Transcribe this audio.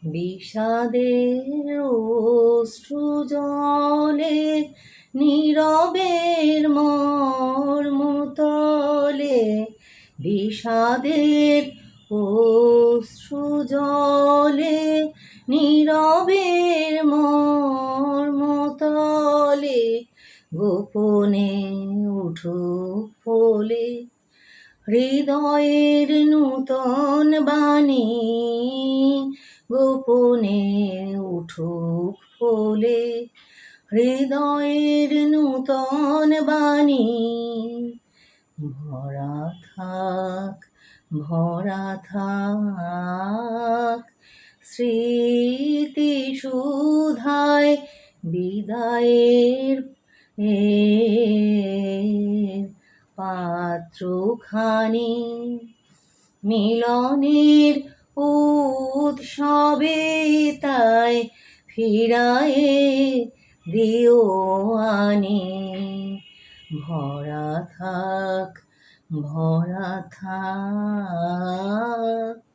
বিষাদের অশ্রু জলে নীরবের মর্মতলে, বিষাদের অশ্রু জলে নীরবের মর্মতলে, গোপনে উঠুক ফলে হৃদয়ের নূতন বাণী, গোপনে উঠুক ফলে হৃদয়ের নূতন বাণী। ভরা থাক, ভরা থাক স্মৃতি সুধায় বিদায়ের পাত্রখানি, মিলনের উৎসবে তাই ফিরায়ে দিও আনি। ভরা থাক, ভরা থাক।